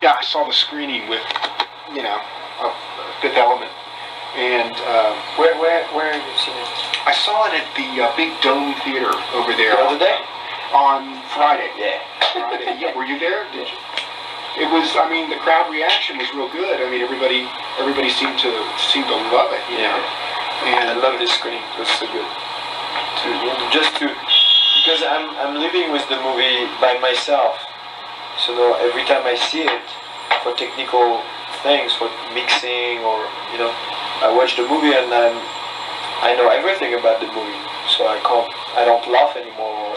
Yeah, I saw the screening with, of Fifth Element, and where have you seen it? I saw it at the big Dome Theater over there. The other day? On Friday. Yeah. Friday. Yeah. Were you there? Did you? It was. I mean, the crowd reaction was real good. I mean, everybody seemed to love it. You know? And I love this screen. It was so good. Because I'm living with the movie by myself. So now every time I see it, for technical things, for mixing or I watch the movie and I know everything about the movie. So I don't laugh anymore.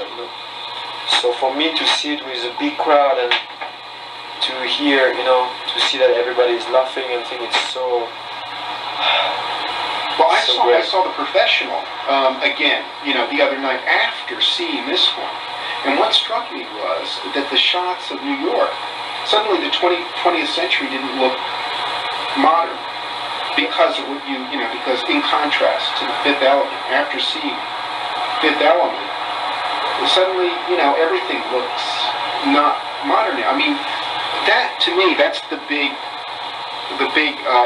So for me to see it with a big crowd and to hear, to see that everybody is laughing and think it's so. Well, I saw The Professional again, the other night after seeing this one. And what struck me was that the shots of New York, suddenly the 20th century didn't look modern because of what because in contrast to the Fifth Element, after seeing Fifth Element, suddenly, everything looks not modern now. I mean, that, to me, that's the big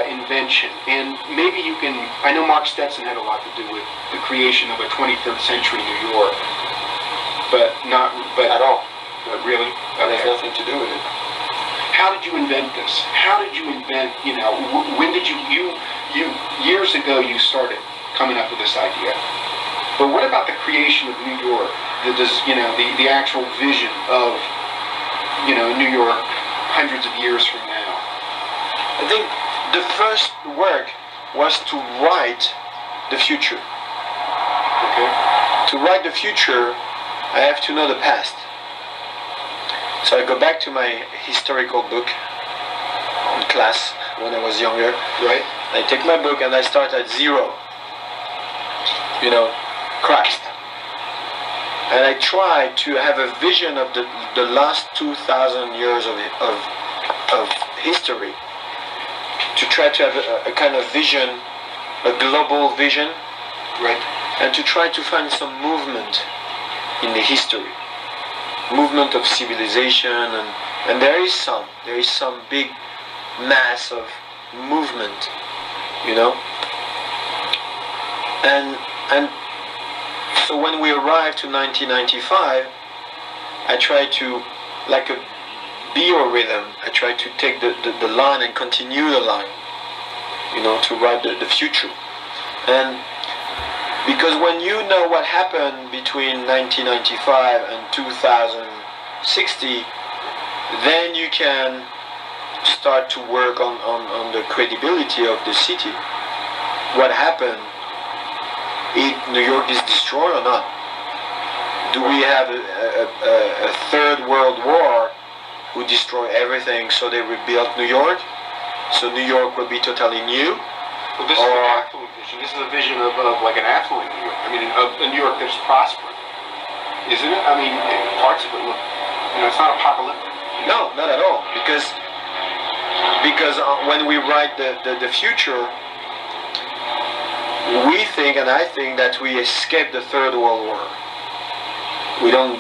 invention. And maybe you can, I know Mark Stetson had a lot to do with the creation of a 23rd century New York, but at all. Really? That has nothing to do with it. How did you invent this? How did you invent, when did you years ago you started coming up with this idea. But what about the creation of New York? The actual vision of, New York hundreds of years from now? I think the first work was to write the future. Okay. To write the future, I have to know the past. So I go back to my historical book in class when I was younger. Right. I take my book and I start at zero. Christ. And I try to have a vision of the last 2,000 years of history. To try to have a kind of vision, a global vision. Right. And to try to find some movement in the history. Movement of civilization, and there is some big mass of movement, and so when we arrived to 1995, I tried to, like a biorhythm, I tried to take the line and continue the line, to write the future. And because when you know what happened between 1995 and 2060, then you can start to work on the credibility of the city. What happened? New York is destroyed or not? Do we have a third world war who destroy everything so they rebuilt New York? So New York will be totally new? Well, this is an affluent vision. This is a vision of like an affluent New York. I mean, of a New York that's prospering, isn't it? I mean, parts of it look, it's not apocalyptic. No, not at all. Because when we write the future, we think, and I think, that we escaped the Third World War. We don't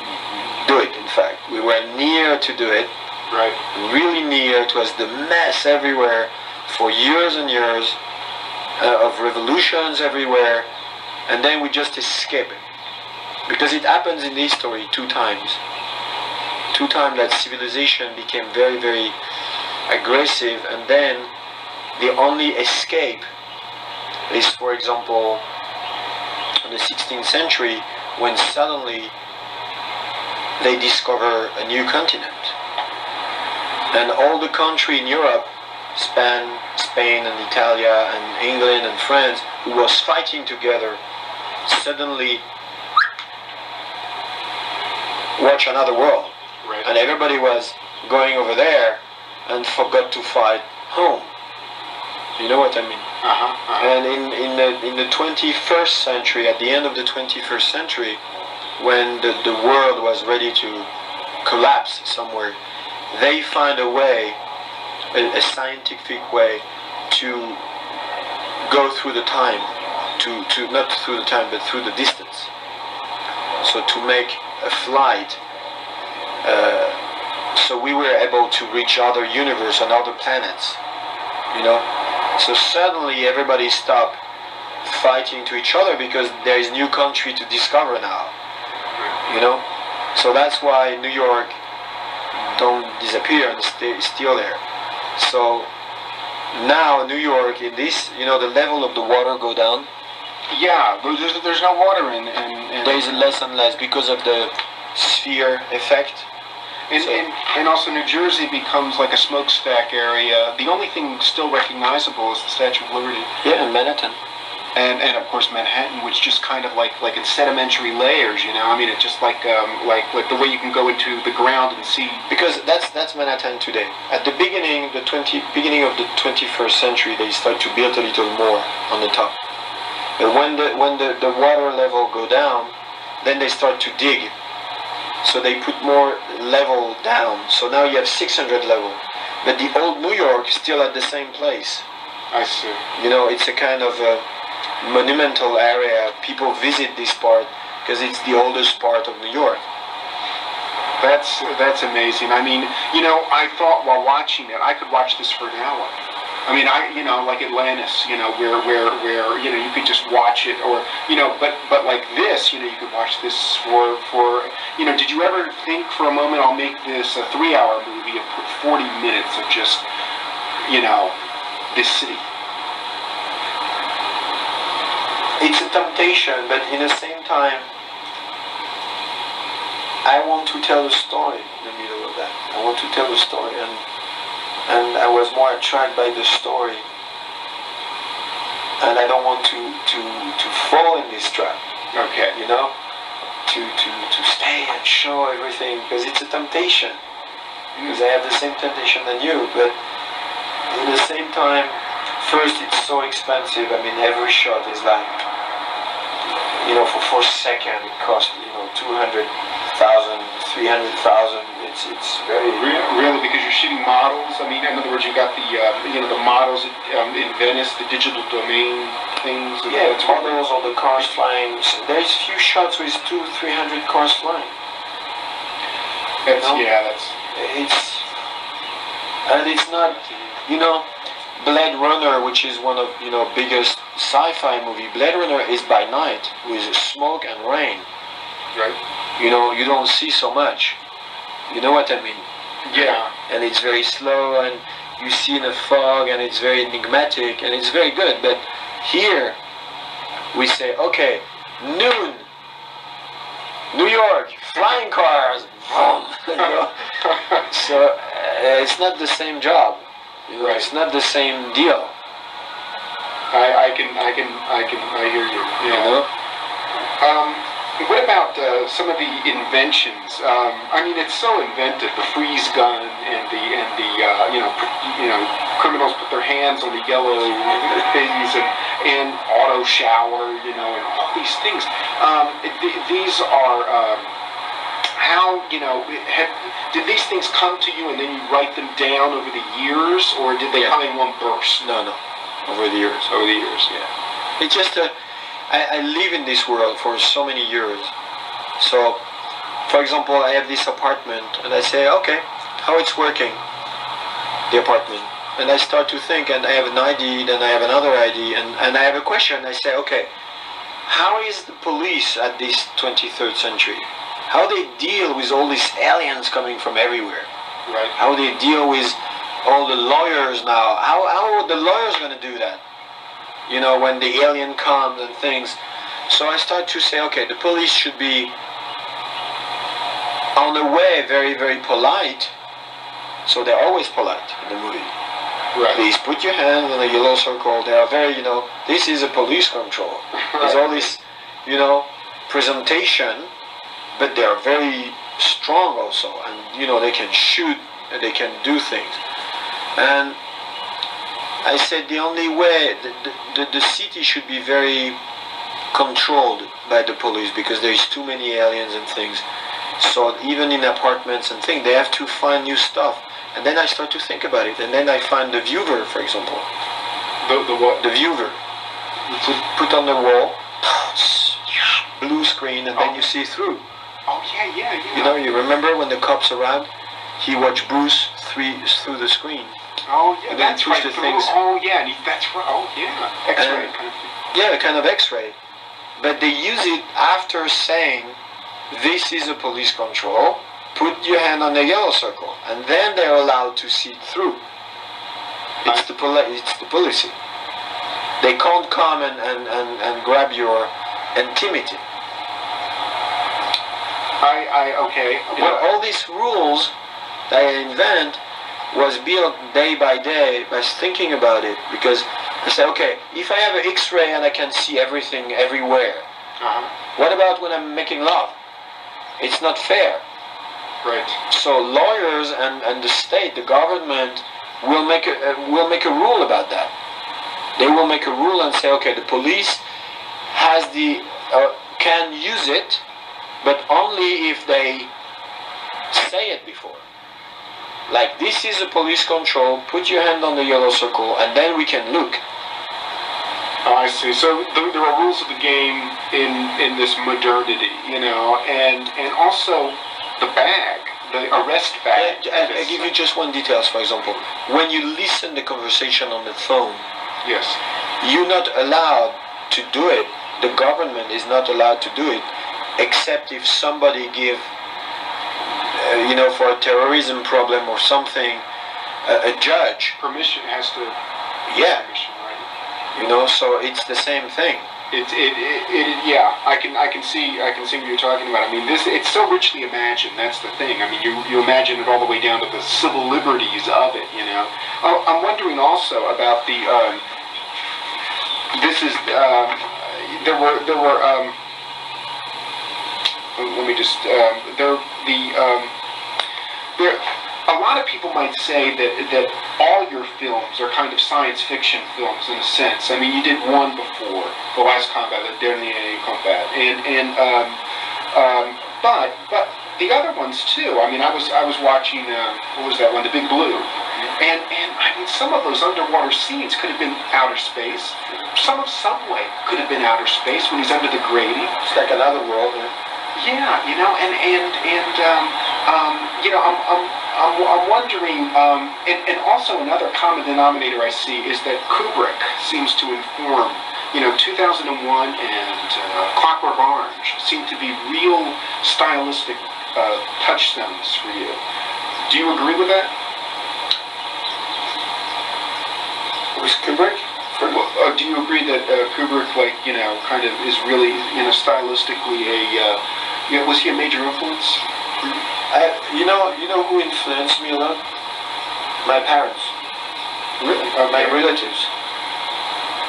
do it, in fact. We were near to do it. Right. Really near. It was the mess everywhere for years and years. Of revolutions everywhere, and then we just escape it. Because it happens in history two times. Two times that civilization became very, very aggressive, and then the only escape is, for example, in the 16th century, when suddenly they discover a new continent. And all the country in Europe, Spain and Italy and England and France, who was fighting together, suddenly watch another world. Right. And everybody was going over there and forgot to fight home. You know what I mean? And in the 21st century, at the end of the 21st century, when the world was ready to collapse somewhere, they find a way, a scientific way, to go through the time, to not through the time, but through the distance. So to make a flight So we were able to reach other universe and other planets, you know. So suddenly everybody stopped fighting to each other because there is new country to discover now, you know. So that's why New York don't disappear and stay still there. So now New York, in this, you know, the level of the water go down. Yeah, there's no water in There is less and less because of the sphere effect. And also New Jersey becomes like a smokestack area. The only thing still recognizable is the Statue of Liberty. Yeah, and Manhattan. And of course Manhattan, which just kind of like in sedimentary layers, you know. I mean, it's just like the way you can go into the ground and see. Because that's Manhattan today. At the beginning, beginning of the 21st century, they start to build a little more on the top. But when the water level go down, then they start to dig. So they put more level down. So now you have 600 level. But the old New York is still at the same place. I see. You know, it's a kind of a monumental area. People visit this part because it's the oldest part of New York. That's amazing. I mean, you know, I thought while watching it, I could watch this for an hour. I mean, you know, like Atlantis, you know, where you know, you could just watch it, or, you know, but like this, you know, you could watch this for you know. Did you ever think for a moment, I'll make this a 3-hour movie and put 40 minutes of just, you know, this city? It's a temptation, but in the same time, I want to tell a story in the middle of that. I want to tell a story, and I was more attracted by the story, and I don't want to fall in this trap. Okay. You know, to stay and show everything, because it's a temptation. Because I have the same temptation than you, but at the same time, first it's so expensive. I mean, every shot is like, you know, for 4 seconds it costs, you know, 200,000, 300,000. It's very really, because you're shooting models. I mean, in other words, you got the you know, the models in Venice, the digital domain things. Yeah, it's models, all the cars flying. So there's few shots with 200-300 cars flying. That's, you know? yeah, that's. It's not, you know, Blade Runner, which is one of, you know, biggest sci-fi movie. Blade Runner is by night with smoke and rain. Right. You know, you don't see so much. You know what I mean? Yeah. And it's very slow, and you see in the fog, and it's very enigmatic, and it's very good. But here, we say, okay, noon, New York, flying cars, vroom, you know? So it's not the same job. You know, right. It's not the same deal. I hear you. Yeah. You know? What about some of the inventions? I mean, it's so inventive. The freeze gun and the you know, criminals put their hands on the yellow things, and auto shower, you know, and all these things. These are how, you know, did these things come to you and then you write them down over the years, or did they come in one burst? No, over the years. Over the years, yeah. It's just I live in this world for so many years. So, for example, I have this apartment, and I say, okay, how it's working, the apartment. And I start to think, and I have an ID, then I have another ID, and I have a question. I say, okay, how is the police at this 23rd century? How they deal with all these aliens coming from everywhere? Right. How they deal with all the lawyers now? How are the lawyers going to do that? You know, when the alien comes and things. So I start to say, okay, the police should be, on the way, very, very polite. So they're always polite in the movie. Right. Please put your hands on the yellow circle. They are very, you know, this is a police control. There's all this, you know, presentation, but they are very strong also. And, you know, they can shoot, and they can do things. And I said the only way, the city should be very controlled by the police, because there is too many aliens and things. So even in apartments and things, they have to find new stuff. And then I start to think about it, and then I find the viewer, for example. The what? The viewer. You put on the wall, blue screen, and then you see through. Oh, yeah. You know, you remember when the cops arrived? he watched Bruce through the screen. Oh yeah, And then that's push right. the things. Oh yeah, and that's right. Oh yeah, X-ray kind of thing. Yeah, kind of X-ray. But they use it after saying, this is a police control, put your hand on the yellow circle, and then they're allowed to see through. It's the policy. They can't come and grab your intimity. Okay. Well, all these rules that I invent was built day by day by thinking about it, because I said, okay, if I have an X-ray and I can see everything everywhere, what about when I'm making love? It's not fair. Right. So lawyers and the state, the government, will make a rule about that. They will make a rule and say, okay, the police has can use it, but only if they say it before. Like, this is a police control, put your hand on the yellow circle, and then we can look. Oh, I see. So there are rules of the game in this modernity, and also the bag, the arrest bag. I give you just one details, for example. When you listen the conversation on the phone, yes, you're not allowed to do it. The government is not allowed to do it, except if somebody give, for a terrorism problem or something, a judge. Permission has to. Yeah. Permission, right? So it's the same thing. Yeah. I can see what you're talking about. I mean, it's so richly imagined. That's the thing. I mean, you imagine it all the way down to the civil liberties of it. Oh, I'm wondering also about the. This is there were. Let me just there. A lot of people might say that all your films are kind of science fiction films in a sense. I mean, you did one before, The Last Combat, The Dernier Combat, but the other ones too. I mean, I was watching what was that one, The Big Blue, and I mean, some of those underwater scenes could have been outer space. Some of Subway could have been outer space when he's under the grating. It's like another world. Yeah, I'm wondering, and also another common denominator I see is that Kubrick seems to inform, 2001 and Clockwork Orange seem to be real stylistic touchstones for you. Do you agree with that? With Kubrick? Do you agree that Kubrick, kind of is really, stylistically was he a major influence for you? You know who influenced me a lot? My parents. Really? My relatives.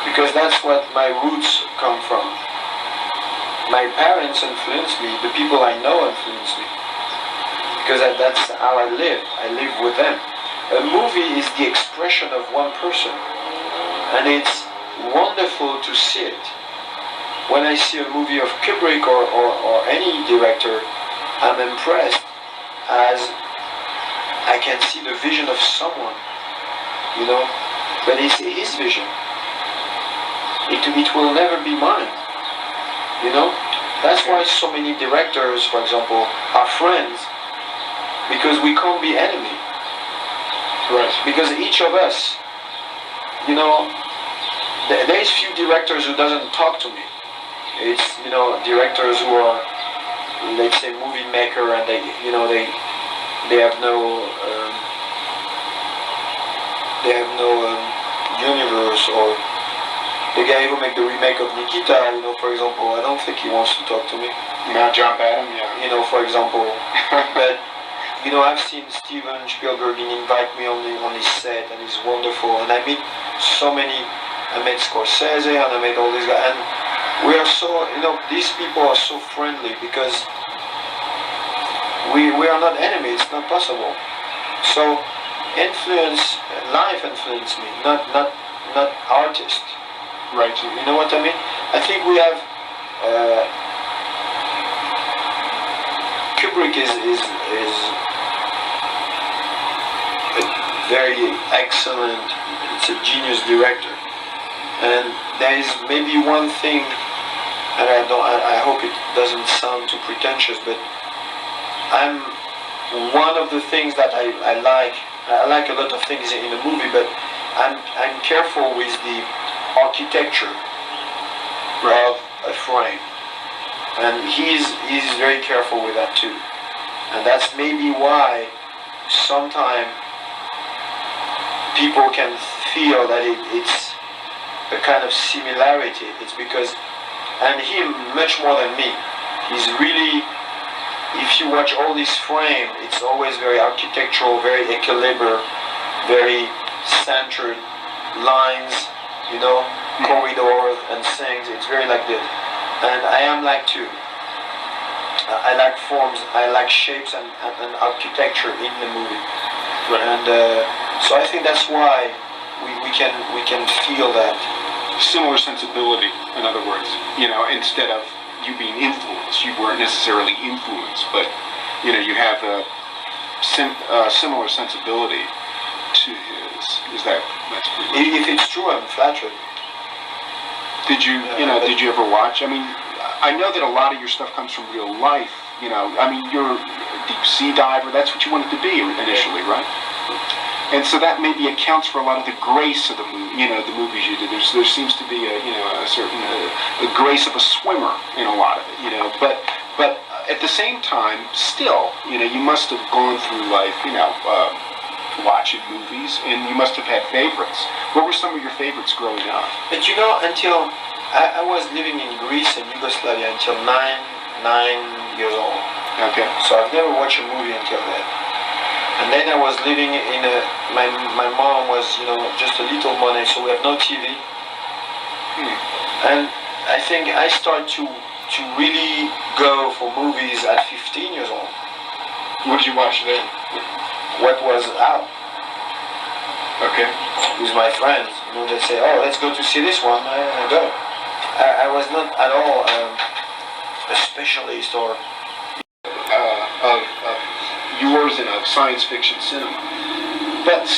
Because that's what my roots come from. My parents influenced me. The people I know influenced me. Because that's how I live. I live with them. A movie is the expression of one person. And it's wonderful to see it. When I see a movie of Kubrick or any director, I'm impressed as I can see the vision of someone, but it's his vision. It will never be mine, That's why so many directors, for example, are friends, because we can't be enemy. Right. Because each of us, there's few directors who doesn't talk to me. It's, directors who are, let's say, movie maker, and they have no universe. Or the guy who made the remake of Nikita, for example, I don't think he wants to talk to me. Now John Badham, yeah. For example, but I've seen Steven Spielberg invite me on his set, and he's wonderful, and I meet so many. I met Scorsese, and I met all these guys, and we are so, these people are so friendly, because we are not enemies. It's not possible. So life influenced me, not artist. Right. You know what I mean? I think we have Kubrick is a very excellent. It's a genius director. And there is maybe one thing, and I hope it doesn't sound too pretentious, but I'm one of the things that I like a lot of things in a movie, but I'm careful with the architecture of a frame, and he's very careful with that too, and that's maybe why sometimes people can feel that it's a kind of similarity. It's because, and he much more than me, he's really, if you watch all this frame, it's always very architectural, very equilibrium, very centered lines, you know, corridors and things. It's very like this. And I am like too. I like forms, I like shapes and architecture in the movie. Right. And so I think that's why we can feel that. Similar sensibility, in other words. You know, instead of you being influenced, you weren't necessarily influenced, but you know, you have a similar sensibility to his. That's pretty much. If it's true, I'm flattered. Did you ever watch? I mean, I know that a lot of your stuff comes from real life. You know, I mean, you're a deep sea diver. That's what you wanted to be initially, right? And so that maybe accounts for a lot of the grace of the movie. You know, the movies you did. There seems to be a certain grace of a swimmer in a lot of it. You know, but at the same time, still, you know, you must have gone through life, you know, watching movies, and you must have had favorites. What were some of your favorites growing up? But you know, until I was living in Greece and Yugoslavia until 9 years old. Okay. So I've never watched a movie until then. And then I was living in my mom was, you know, just a little money, so we have no TV. And I think I started to really go for movies at 15 years old. What did you watch then? What was out. Okay. With my friends. You know, they say, oh, let's go to see this one. I go. I was not at all a specialist or... of yours in of science fiction cinema. But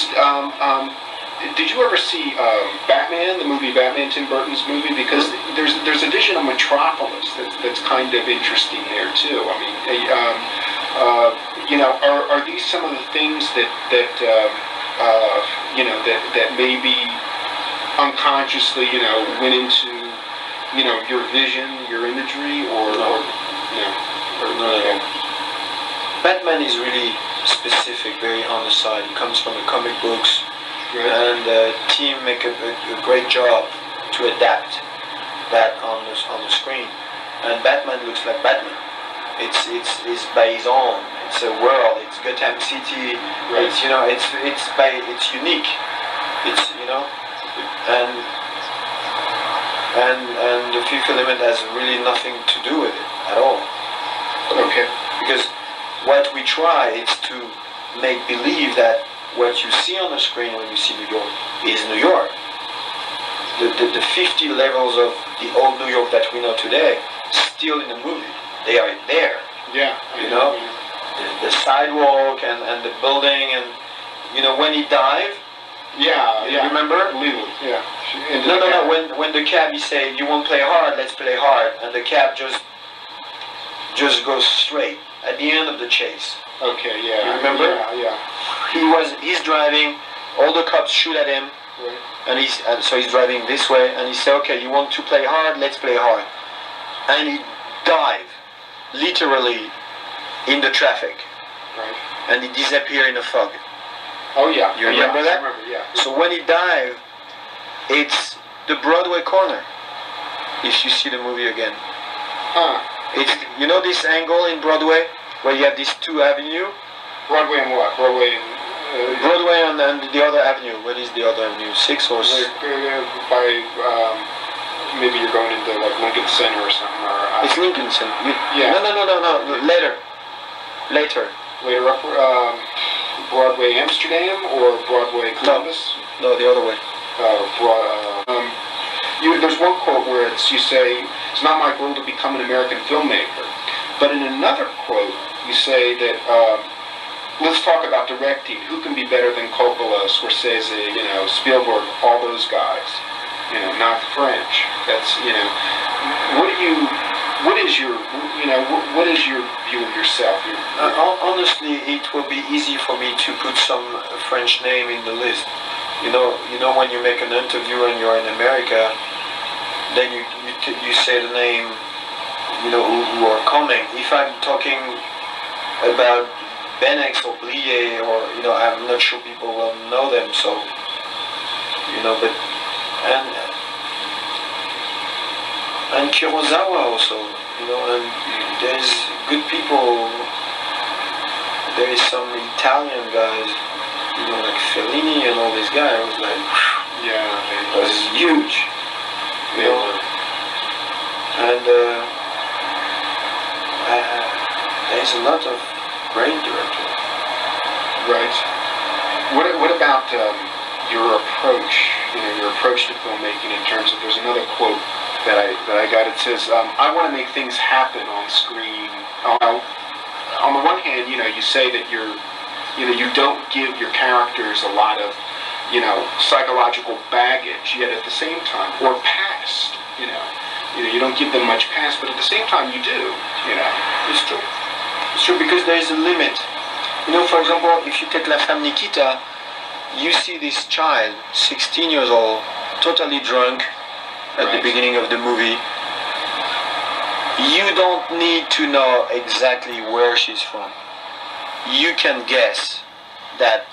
did you ever see Batman, the movie Batman, Tim Burton's movie? Because there's a vision of Metropolis that's kind of interesting there too. I mean, you know, are these some of the things that you know, that maybe unconsciously, you know, went into, you know, your vision, your imagery, or no. Okay. Batman is really specific, very on the side. It comes from the comic books, Right. and team make a great job to adapt that on the screen. And Batman looks like Batman. It's by his own. It's a world. It's Gotham City. Right. It's, you know, it's unique. It's, you know, and the Fifth Element has really nothing to do with it at all. Okay. Because what we try is to make believe that what you see on the screen when you see New York is New York. The 50 levels of the old New York that we know today, still in the movie, they are there. Yeah. You know, the sidewalk and the building, and you know, when he dived. Yeah. You remember? Lily. Yeah. No. When the cabbie say, "You won't play hard, let's play hard," and the cab just goes straight at the end of the chase. Okay. Yeah. You remember? Yeah. He's driving. All the cops shoot at him. Right. And so he's driving this way, and he said, "Okay, you want to play hard? Let's play hard." And he dived, literally, in the traffic, Right. and he disappeared in the fog. Oh yeah. You remember that? I remember. Yeah. So when he dived, it's the Broadway corner. If you see the movie again, it's, you know, this angle in Broadway where you have these two avenues. Broadway and what? Broadway and. Broadway and the other avenue. What is the other avenue? 6 or... By maybe you're going into like Lincoln Center or something, or It's Lincoln Center. Yeah. No. Later. Later up, Broadway Amsterdam or Broadway Columbus? No, the other way. There's one quote where you say, "It's not my goal to become an American filmmaker," but in another quote you say that. Let's talk about directing. Who can be better than Coppola, Scorsese, you know, Spielberg, all those guys? You know, not the French. That's, you know, what do you What is your, what is your view of yourself? Honestly, it will be easy for me to put some French name in the list. You know when you make an interview and you're in America, then you say the name, who are coming. If I'm talking about Benex or Blier, or I'm not sure people will know them. So but and Kurosawa also, and there's good people. There is some Italian guys, like Fellini and all these guys. I was like, yeah, it was huge, and there's a lot of great directors. Right. What about your approach? Your approach to filmmaking in terms of, there's another quote that I got. It says, "I want to make things happen on screen." On the one hand, you say that you don't give your characters a lot of, psychological baggage. Yet at the same time, or past, you don't give them much past. But at the same time, you do. It's true. It's true, because there is a limit. For example, if you take La Femme Nikita, you see this child, 16 years old, totally drunk at the beginning of the movie. You don't need to know exactly where she's from. You can guess that